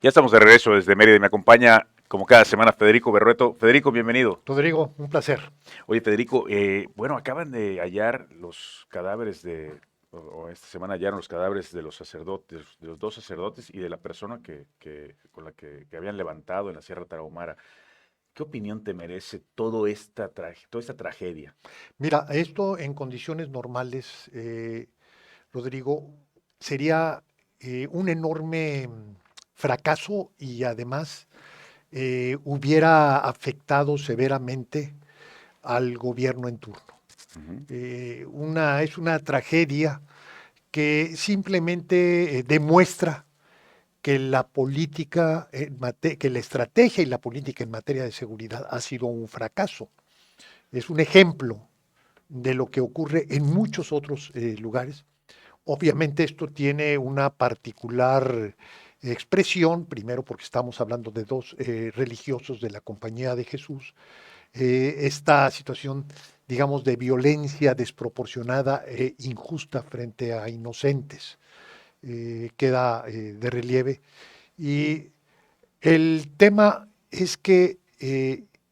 Ya estamos de regreso desde Mérida y me acompaña, como cada semana, Federico Berrueto. Federico, bienvenido. Rodrigo, un placer. Oye, Federico, bueno, acaban de hallar los cadáveres o esta semana hallaron los cadáveres de los sacerdotes, de los dos sacerdotes y de la persona con la que habían levantado en la Sierra Tarahumara. ¿Qué opinión te merece toda esta tragedia? Mira, esto en condiciones normales, Rodrigo, sería un enorme fracaso y además hubiera afectado severamente al gobierno en turno. Ujú. Es una tragedia que simplemente demuestra que la política, que la estrategia y la política en materia de seguridad ha sido un fracaso. Es un ejemplo de lo que ocurre en muchos otros lugares. Obviamente esto tiene una particular expresión, primero porque estamos hablando de dos religiosos de la Compañía de Jesús. Esta situación, digamos, de violencia desproporcionada e injusta frente a inocentes queda de relieve. Y el tema es que,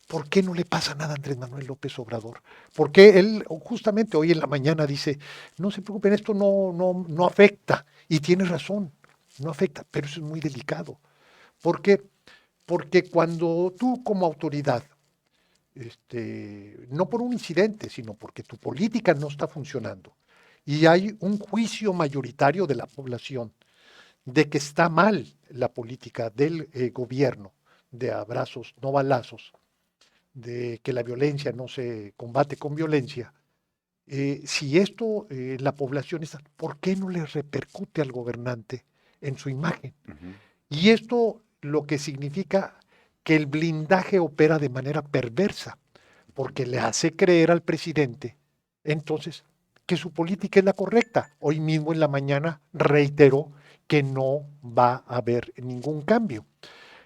¿por qué no le pasa nada a Andrés Manuel López Obrador? Porque él justamente hoy en la mañana dice, no se preocupen, esto no afecta. Y tiene razón, no afecta, pero eso es muy delicado. ¿Por qué? Porque cuando tú como autoridad, no por un incidente, sino porque tu política no está funcionando, y hay un juicio mayoritario de la población de que está mal la política del gobierno de abrazos, no balazos, de que la violencia no se combate con violencia, si esto la población está, ¿por qué no le repercute al gobernante en su imagen? Ujú. Y esto lo que significa que el blindaje opera de manera perversa, porque le hace creer al presidente, entonces, que su política es la correcta. Hoy mismo en la mañana reiteró que no va a haber ningún cambio.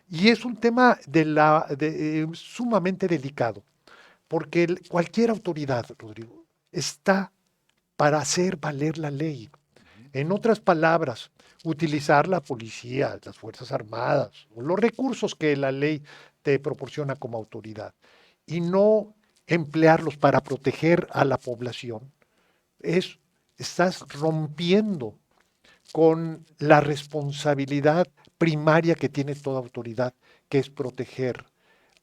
Y es un tema sumamente delicado, porque cualquier autoridad, Rodrigo, está para hacer valer la ley. En otras palabras, utilizar la policía, las Fuerzas Armadas, o los recursos que la ley te proporciona como autoridad, y no emplearlos para proteger a la población, es, estás rompiendo con la responsabilidad primaria que tiene toda autoridad, que es proteger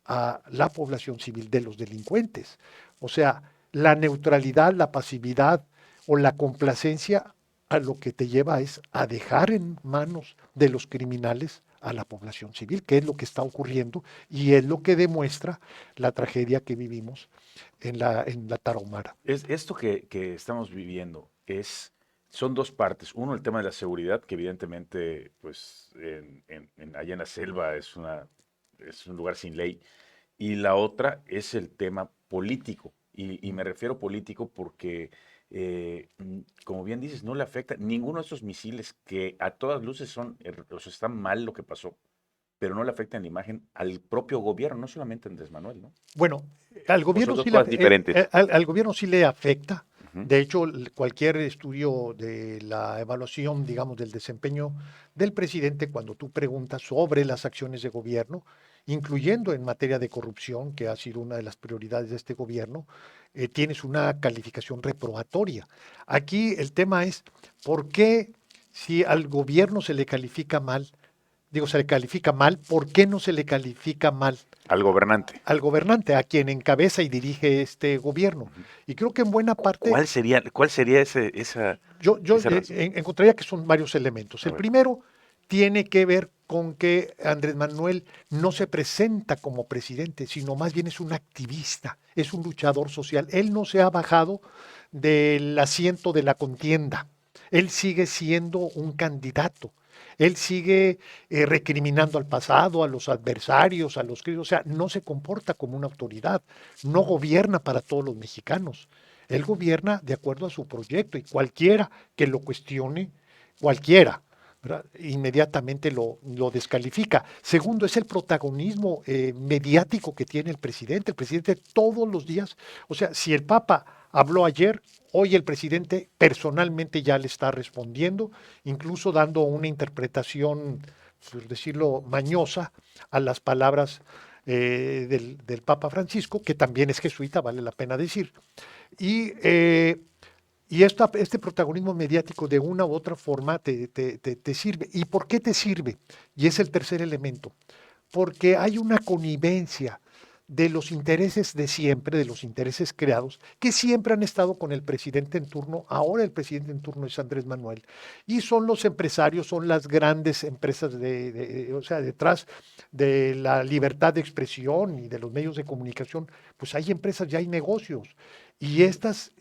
a la población civil de los delincuentes. O sea, la neutralidad, la pasividad o la complacencia a lo que te lleva es a dejar en manos de los criminales a la población civil, que es lo que está ocurriendo y es lo que demuestra la tragedia que vivimos en la Tarahumara. Esto que estamos viviendo son dos partes. Uno, el tema de la seguridad, que evidentemente, pues, allá en la selva es un lugar sin ley. Y la otra es el tema político. Y me refiero político porque, como bien dices, no le afecta ninguno de esos misiles que a todas luces o sea, está mal lo que pasó, pero no le afecta en la imagen al propio gobierno, no solamente a Andrés Manuel, ¿no? Bueno, O son dos cosas diferentes. al gobierno sí le afecta. Ujú. De hecho, cualquier estudio de la evaluación, digamos, del desempeño del presidente, cuando tú preguntas sobre las acciones de gobierno, incluyendo en materia de corrupción, que ha sido una de las prioridades de este gobierno, tienes una calificación reprobatoria. Aquí el tema es, ¿por qué si al gobierno se le califica mal, digo, se le califica mal, ¿por qué no se le califica mal Al gobernante. al gobernante, a quien encabeza y dirige este gobierno? Ujú. Y creo que en buena parte ¿Cuál sería esa razón? encontraría que son varios elementos. A El ver. primero tiene que ver con que Andrés Manuel no se presenta como presidente, sino más bien es un activista, es un luchador social. Él no se ha bajado del asiento de la contienda. Él sigue siendo un candidato. Él sigue recriminando al pasado, a los adversarios, a los críticos. O sea, no se comporta como una autoridad. No gobierna para todos los mexicanos. Él gobierna de acuerdo a su proyecto y cualquiera que lo cuestione, cualquiera, ¿verdad? Inmediatamente lo descalifica. Segundo, es el protagonismo mediático que tiene el presidente. El presidente todos los días, o sea, si el Papa habló ayer, hoy el presidente personalmente ya le está respondiendo, incluso dando una interpretación por decirlo, mañosa a las palabras del Papa Francisco, que también es jesuita, vale la pena decir. Y, este protagonismo mediático de una u otra forma te sirve. ¿Y por qué te sirve? Y es el tercer elemento. Porque hay una connivencia de los intereses de siempre, de los intereses creados, que siempre han estado con el presidente en turno. Ahora el presidente en turno es Andrés Manuel. Y son los empresarios, son las grandes empresas, o sea, detrás de la libertad de expresión y de los medios de comunicación, pues hay empresas, ya hay negocios. Y estas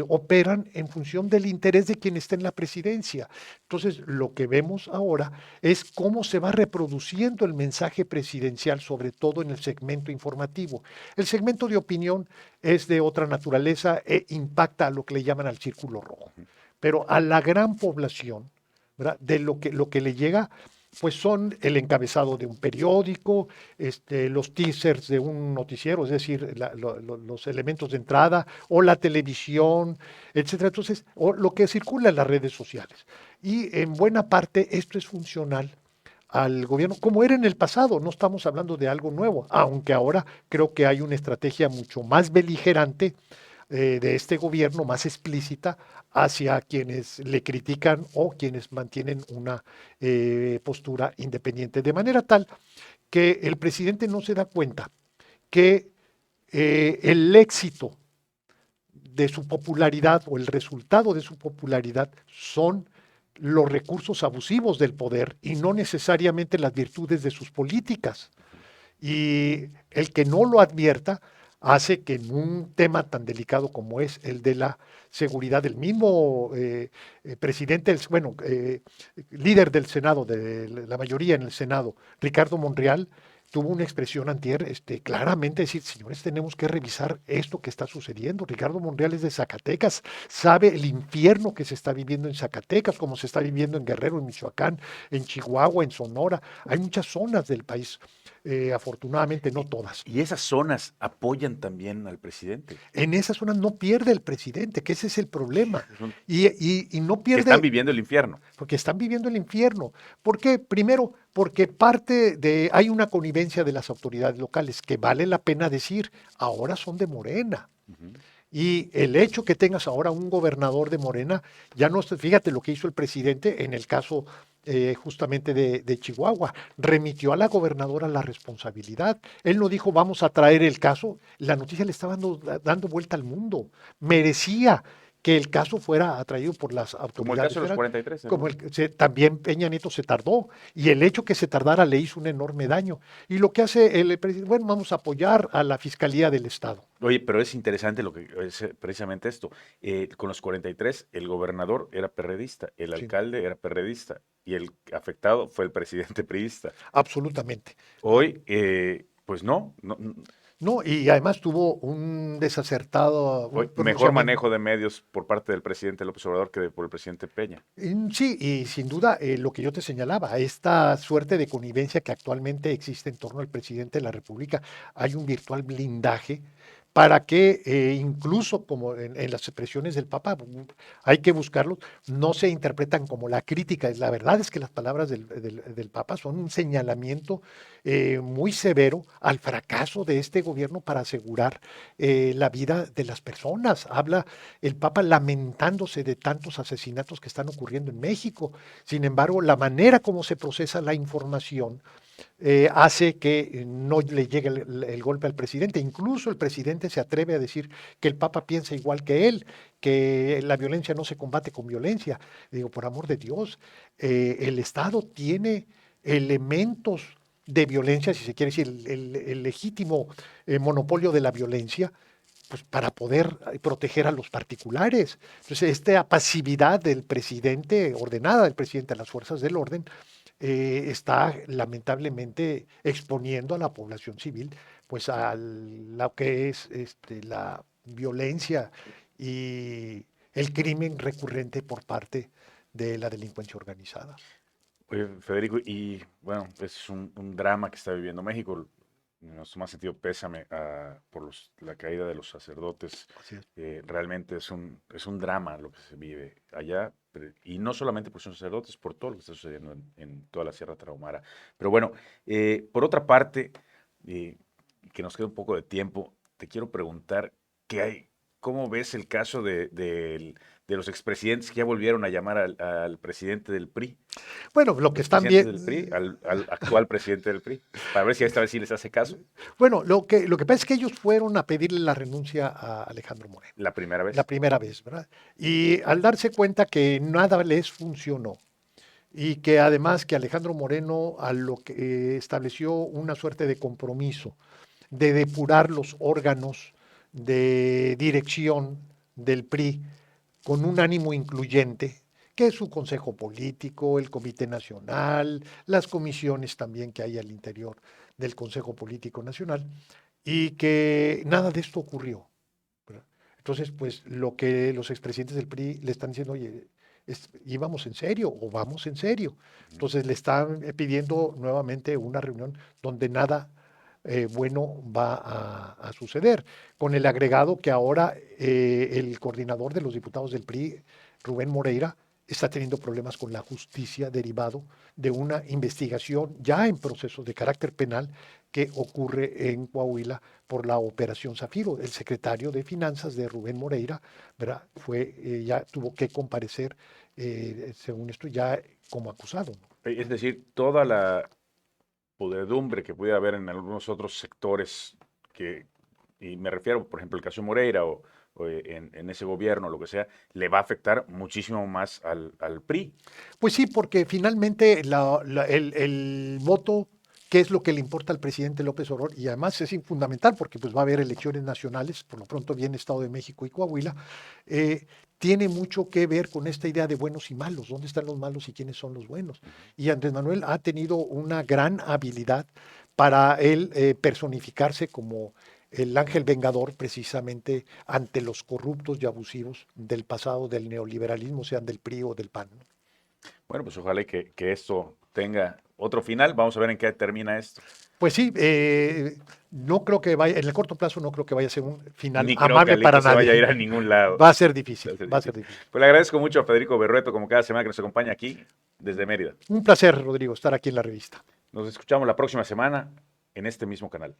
operan en función del interés de quien está en la presidencia. Entonces, lo que vemos ahora es cómo se va reproduciendo el mensaje presidencial, sobre todo en el segmento informativo. El segmento de opinión es de otra naturaleza e impacta a lo que le llaman al círculo rojo. Pero a la gran población, ¿verdad? De lo que le llega, pues son el encabezado de un periódico, los teasers de un noticiero, es decir, los elementos de entrada, o la televisión, etcétera. Entonces, o lo que circula en las redes sociales. Y en buena parte esto es funcional al gobierno, como era en el pasado, no estamos hablando de algo nuevo, aunque ahora creo que hay una estrategia mucho más beligerante de este gobierno, más explícita, hacia quienes le critican o quienes mantienen una postura independiente, de manera tal que el presidente no se da cuenta que el éxito de su popularidad o el resultado de su popularidad son los recursos abusivos del poder y no necesariamente las virtudes de sus políticas. Y el que no lo advierta hace que en un tema tan delicado como es el de la seguridad, del mismo presidente, bueno, líder del Senado, de la mayoría en el Senado, Ricardo Monreal, tuvo una expresión antier, claramente decir, señores, tenemos que revisar esto que está sucediendo. Ricardo Monreal es de Zacatecas, sabe el infierno que se está viviendo en Zacatecas, como se está viviendo en Guerrero, en Michoacán, en Chihuahua, en Sonora. Hay muchas zonas del país, afortunadamente no todas. Y esas zonas apoyan también al presidente. En esas zonas no pierde el presidente, que ese es el problema. Son- Y no que están pierde viviendo el infierno. porque están viviendo el infierno. ¿Por qué? Primero, porque hay una connivencia de las autoridades locales que vale la pena decir, ahora son de Morena. Ujú. Y el hecho que tengas ahora un gobernador de Morena, ya no, fíjate lo que hizo el presidente en el caso justamente de Chihuahua, remitió a la gobernadora la responsabilidad. Él no dijo vamos a traer el caso, la noticia le estaba dando vuelta al mundo. Merecía que el caso fuera atraído por las Como el autoridades caso de los federales, 43, como ¿no? también Peña Nieto se tardó, y el hecho que se tardara le hizo un enorme daño. Y lo que hace el presidente, bueno, vamos a apoyar a la Fiscalía del Estado. Oye, pero es interesante lo que es precisamente esto. Con los 43, el gobernador era perredista, el Sí, alcalde era perredista y el afectado fue el presidente priista. absolutamente. Hoy, pues no, No, y además tuvo un desacertado, hoy un mejor pronunciamiento. manejo de medios por parte del presidente López Obrador que por el presidente Peña. Sí, y sin duda lo que yo te señalaba, esta suerte de connivencia que actualmente existe en torno al presidente de la República, hay un virtual blindaje para que incluso como en las expresiones del Papa, hay que buscarlos, no se interpretan como la crítica. La verdad es que las palabras del Papa son un señalamiento muy severo al fracaso de este gobierno para asegurar la vida de las personas. Habla el Papa lamentándose de tantos asesinatos que están ocurriendo en México. Sin embargo, la manera como se procesa la información hace que no le llegue el golpe al presidente. Incluso el presidente se atreve a decir que el Papa piensa igual que él, que la violencia no se combate con violencia. Digo, por amor de Dios, el Estado tiene elementos de violencia, si se quiere decir, el legítimo monopolio de la violencia, pues para poder proteger a los particulares. Entonces, esta pasividad del presidente, ordenada del presidente a las fuerzas del orden, está lamentablemente exponiendo a la población civil pues a lo que es la violencia y el crimen recurrente por parte de la delincuencia organizada. Oye, Federico, y bueno, es un drama que está viviendo México. nuestro más sentido pésame por la caída de los sacerdotes. Así es. Realmente es un drama lo que se vive allá, y no solamente por sus sacerdotes, por todo lo que está sucediendo en toda la Sierra Tarahumara. Pero bueno, por otra parte, que nos queda un poco de tiempo, te quiero preguntar qué hay, cómo ves el caso de los expresidentes que ya volvieron a llamar al presidente del PRI, Bueno, lo que están expresidentes bien, del PRI, al actual presidente del PRI, para ver si esta vez sí les hace caso bueno, lo que pasa es que ellos fueron a pedirle la renuncia a Alejandro Moreno, la primera la vez. primera vez, ¿verdad? Y al darse cuenta que nada les funcionó y que además que Alejandro Moreno a lo que estableció una suerte de compromiso de depurar los órganos de dirección del PRI con un ánimo incluyente, que es su consejo político, el Comité Nacional, las comisiones también que hay al interior del Consejo Político Nacional, y que nada de esto ocurrió. ¿Verdad? Entonces, pues lo que los expresidentes del PRI le están diciendo, oye, ¿íbamos en serio o vamos en serio? Entonces le están pidiendo nuevamente una reunión donde nada bueno va a suceder, con el agregado que ahora el coordinador de los diputados del PRI, Rubén Moreira, está teniendo problemas con la justicia derivado de una investigación ya en proceso de carácter penal que ocurre en Coahuila por la Operación Zafiro. El secretario de Finanzas de Rubén Moreira, ¿verdad? Ya tuvo que comparecer, según esto, ya como acusado, ¿no? Es decir, toda la podredumbre que pudiera haber en algunos otros sectores, y me refiero, por ejemplo, el caso de Moreira o en ese gobierno, lo que sea, le va a afectar muchísimo más al PRI. Pues sí, porque finalmente el voto, ¿qué es lo que le importa al presidente López Obrador? Y además es fundamental porque pues va a haber elecciones nacionales, por lo pronto viene Estado de México y Coahuila, tiene mucho que ver con esta idea de buenos y malos, dónde están los malos y quiénes son los buenos. Y Andrés Manuel ha tenido una gran habilidad para él personificarse como el ángel vengador precisamente ante los corruptos y abusivos del pasado del neoliberalismo, sean del PRI o del PAN, ¿no? Bueno, pues ojalá que esto tenga otro final. Vamos a ver en qué termina esto. Pues sí, no creo que vaya, en el corto plazo no creo que vaya a ser un final Ni creo que amable Alito para se vaya a ir nadie. a ningún lado. Va a ser difícil, Va a ser va a ser difícil. difícil. Pues le agradezco mucho a Federico Berrueto, como cada semana que nos acompaña aquí desde Mérida. Un placer, Rodrigo, estar aquí en la revista. Nos escuchamos la próxima semana en este mismo canal.